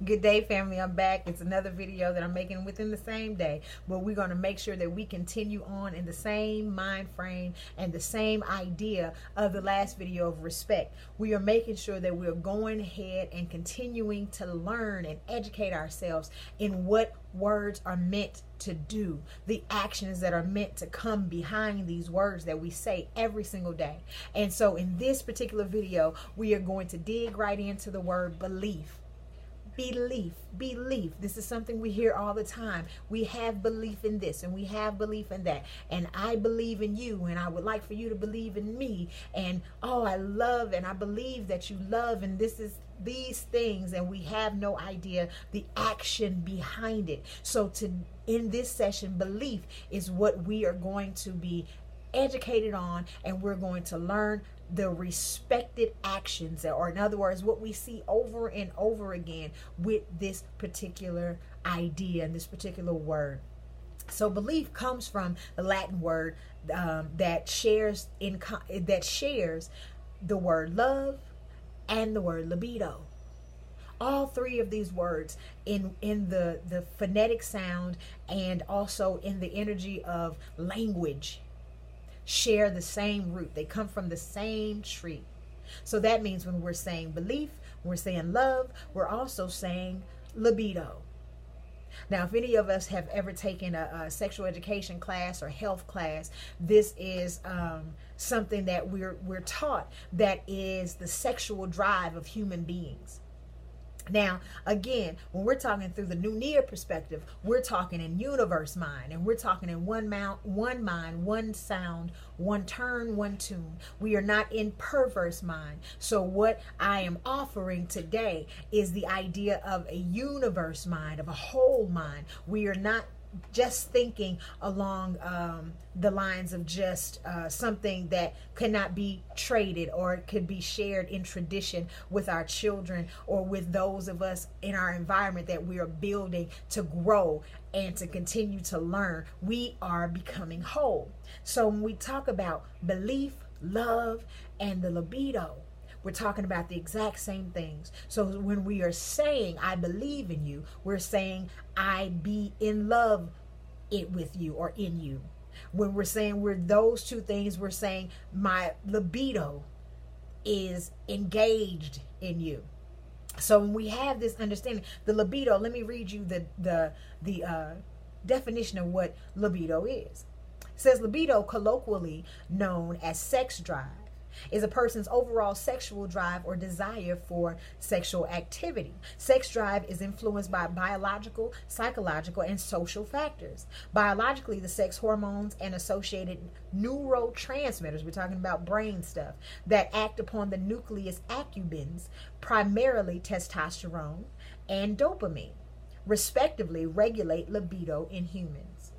Good day, family. I'm back. It's another video that I'm making within the same day, but we're going to make sure that we continue on in the same mind frame and the same idea of the last video of respect. We are making sure that we're going ahead and continuing to learn and educate ourselves in what words are meant to do, the actions that are meant to come behind these words that we say every single day. And so in this particular video, we are going to dig right into the word belief. Belief. This is something we hear all the time. We have belief in this and we have belief in that. And I believe in you and I would like for you to believe in me. And oh, I love and I believe that you love, and this is these things, and we have no idea the action behind it. So in this session, belief is what we are going to be educated on, and we're going to learn the respected actions, or in other words, what we see over and over again with this particular idea and this particular word. So belief comes from the Latin word that shares the word love and the word libido. All three of these words in the phonetic sound and also in the energy of language share the same root. They come from the same tree. So that means when we're saying belief, when we're saying love, we're also saying libido. Now, if any of us have ever taken a sexual education class or health class, this is something that we're taught, that is the sexual drive of human beings. Now, again, when we're talking through the Nunia perspective, we're talking in universe mind, and we're talking in one mind, one sound, one turn, one tune. We are not in perverse mind. So what I am offering today is the idea of a universe mind, of a whole mind. We are not just thinking along the lines of just something that cannot be traded or it could be shared in tradition with our children or with those of us in our environment that we are building to grow and to continue to learn. We are becoming whole. So when we talk about belief, love, and the libido, we're talking about the exact same things. So when we are saying, I believe in you, we're saying, I be in love with you or in you. When we're saying we're those two things, we're saying my libido is engaged in you. So when we have this understanding, the libido, let me read you the definition of what libido is. It says libido, colloquially known as sex drive, is a person's overall sexual drive or desire for sexual activity. Sex drive is influenced by biological, psychological, and social factors. Biologically, the sex hormones and associated neurotransmitters, we're talking about brain stuff, that act upon the nucleus accumbens, primarily testosterone and dopamine, respectively, regulate libido in humans.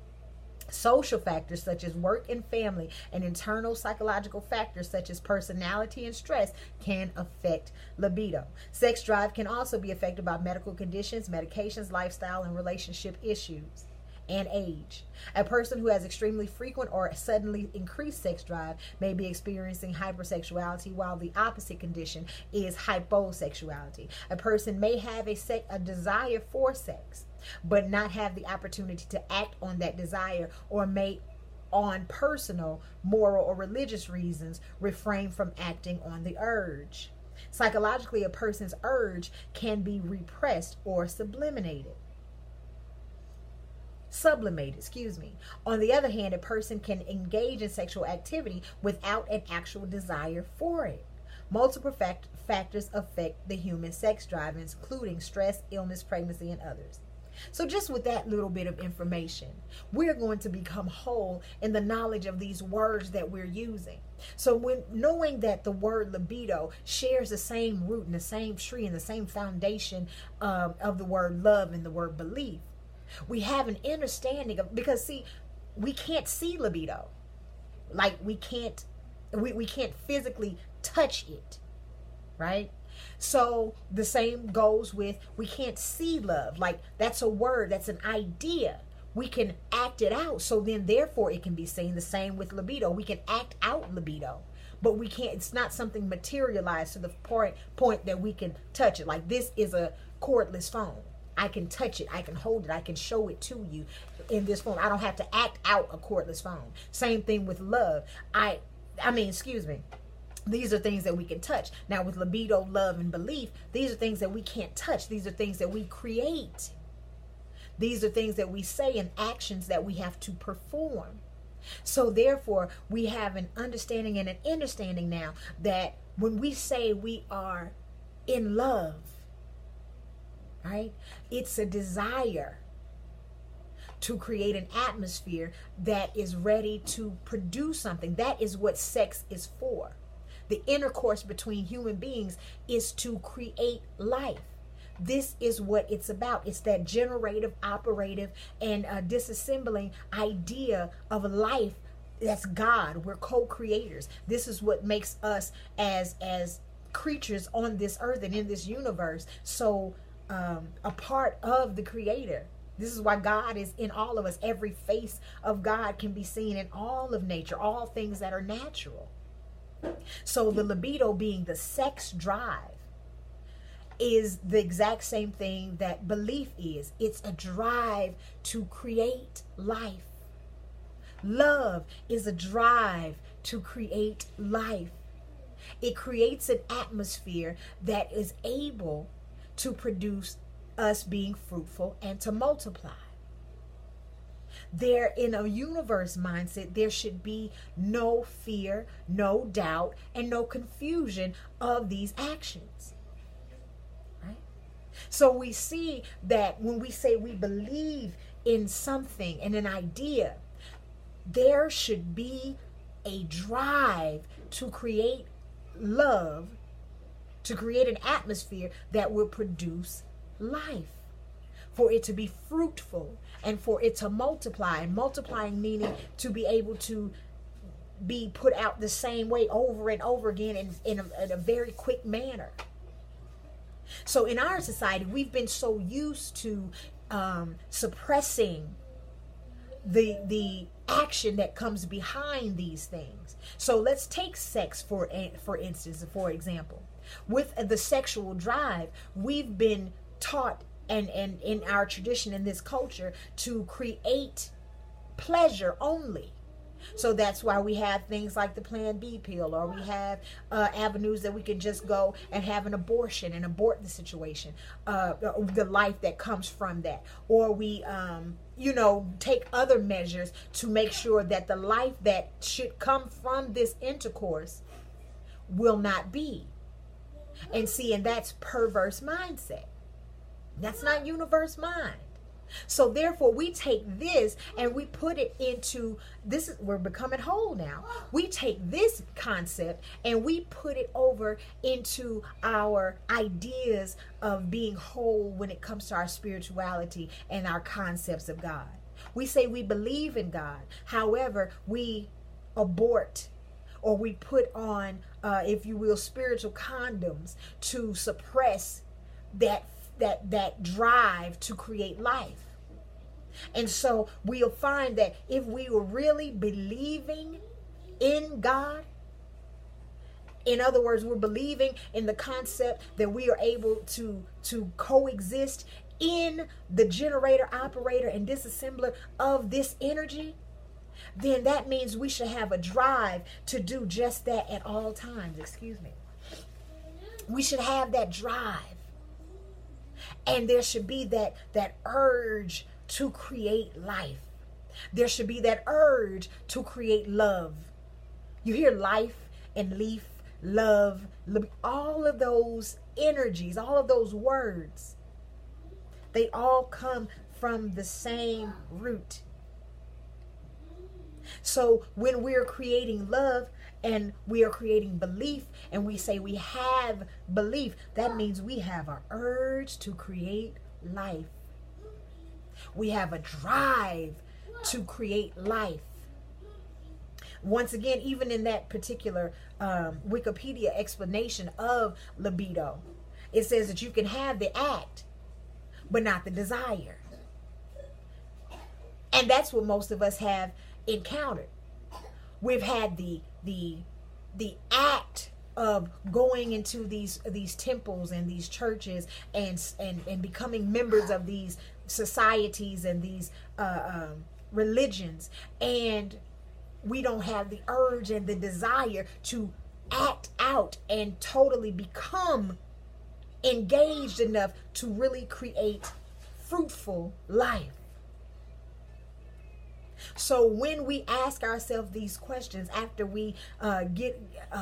Social factors such as work and family and internal psychological factors such as personality and stress can affect libido. Sex drive can also be affected by medical conditions, medications, lifestyle, and relationship issues, and age. A person who has extremely frequent or suddenly increased sex drive may be experiencing hypersexuality, while the opposite condition is hyposexuality. A person may have a desire for sex, but not have the opportunity to act on that desire, or may, on personal, moral, or religious reasons, refrain from acting on the urge. Psychologically, a person's urge can be repressed or sublimated. On the other hand, a person can engage in sexual activity without an actual desire for it. Multiple factors affect the human sex drive, including stress, illness, pregnancy, and others. So just with that little bit of information, we're going to become whole in the knowledge of these words that we're using. So when knowing that the word libido shares the same root and the same tree and the same foundation of the word love and the word belief, we have an understanding of, because see, we can't see libido. Like we can't physically touch it, right? So the same goes with, we can't see love. Like that's a word, that's an idea. We can act it out. So then therefore it can be seen. The same with libido. We can act out libido, but we can't, it's not something materialized to the point that we can touch it. Like, this is a cordless phone. I can touch it, I can hold it, I can show it to you in this form. I don't have to act out a cordless phone. Same thing with love. These are things that we can touch. Now with libido, love, and belief, these are things that we can't touch. These are things that we create. These are things that we say and actions that we have to perform. So therefore, we have an understanding and an understanding now that when we say we are in love, right, it's a desire to create an atmosphere that is ready to produce something. That is what sex is for. The intercourse between human beings is to create life. This is what it's about. It's that generative, operative, and disassembling idea of life. That's God. We're co-creators. This is what makes us as creatures on this earth and in this universe so a part of the Creator. This is why God is in all of us. Every face of God can be seen in all of nature, all things that are natural. So the libido, being the sex drive, is the exact same thing that belief is. It's a drive to create life. Love is a drive to create life. It creates an atmosphere that is able to produce us being fruitful and to multiply. There, in a universe mindset, there should be no fear, no doubt, and no confusion of these actions. Right? So we see that when we say we believe in something, in an idea, there should be a drive to create love, to create an atmosphere that will produce life, for it to be fruitful and for it to multiply. And multiplying meaning to be able to be put out the same way over and over again in a very quick manner. So in our society, we've been so used to suppressing the action that comes behind these things. So let's take sex for instance, for example. With the sexual drive, we've been taught and in our tradition, in this culture, to create pleasure only. So that's why we have things like the Plan B pill, or we have avenues that we can just go and have an abortion and abort the situation, the life that comes from that. Or we, take other measures to make sure that the life that should come from this intercourse will not be. And that's perverse mindset. That's not universe mind. So therefore, we take this and we put it into this. We're becoming whole now. We take this concept and we put it over into our ideas of being whole when it comes to our spirituality and our concepts of God. We say we believe in God. However, we abort, or we put on, if you will, spiritual condoms to suppress that drive to create life. And so we'll find that if we were really believing in God, in other words, we're believing in the concept that we are able to coexist in the generator, operator, and disassembler of this energy, then that means we should have a drive to do just that at all times. We should have that drive. And there should be that urge to create life. There should be that urge to create love. You hear life and leaf, love, all of those energies, all of those words, they all come from the same root. So when we're creating love and we are creating belief, and we say we have belief, that means we have an urge to create life. We have a drive to create life. Once again, even in that particular Wikipedia explanation of libido, it says that you can have the act, but not the desire. And that's what most of us have encountered. We've had the the act of going into these temples and these churches and becoming members of these societies and these religions, and we don't have the urge and the desire to act out and totally become engaged enough to really create fruitful life. So when we ask ourselves these questions after we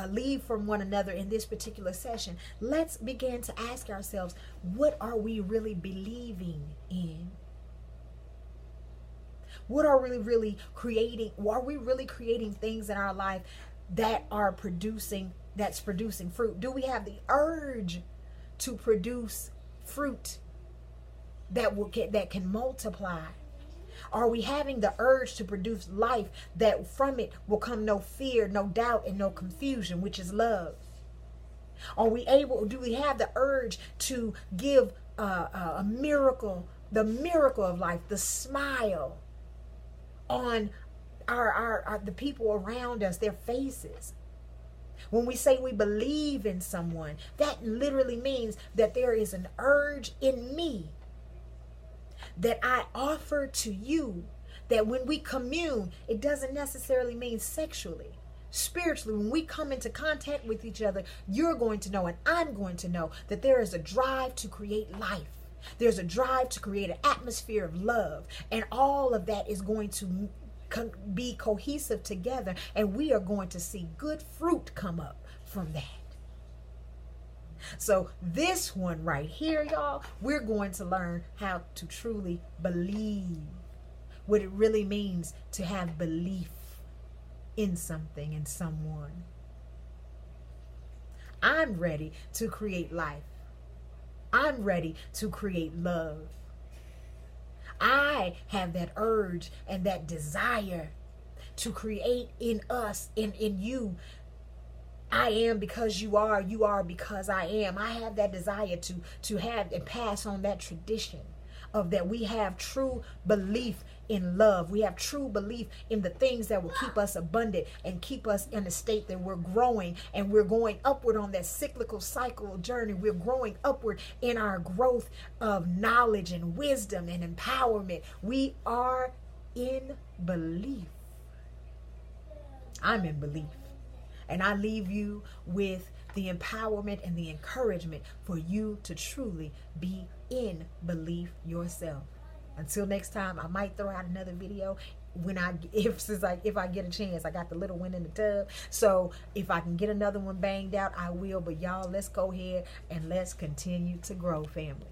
leave from one another in this particular session, let's begin to ask ourselves, what are we really believing in? What are we really creating? Are we really creating things in our life that's producing fruit? Do we have the urge to produce fruit that can multiply? Are we having the urge to produce life that from it will come no fear, no doubt, and no confusion, which is love? Do we have the urge to give a miracle, the miracle of life, the smile on the people around us, their faces? When we say we believe in someone, that literally means that there is an urge in me that I offer to you, that when we commune, it doesn't necessarily mean sexually. Spiritually, when we come into contact with each other, you're going to know and I'm going to know that there is a drive to create life. There's a drive to create an atmosphere of love, and all of that is going to be cohesive together, and we are going to see good fruit come up from that. So this one right here, y'all, we're going to learn how to truly believe, what it really means to have belief in something, in someone. I'm ready to create life. I'm ready to create love. I have that urge and that desire to create in us, in you. I am because you are because I am. I have that desire to have and pass on that tradition of that we have true belief in love. We have true belief in the things that will keep us abundant and keep us in a state that we're growing, and we're going upward on that cyclical cycle journey. We're growing upward in our growth of knowledge and wisdom and empowerment. We are in belief. I'm in belief. And I leave you with the empowerment and the encouragement for you to truly be in belief yourself. Until next time, I might throw out another video if I get a chance. I got the little one in the tub, so if I can get another one banged out, I will. But y'all, let's go ahead and let's continue to grow, family.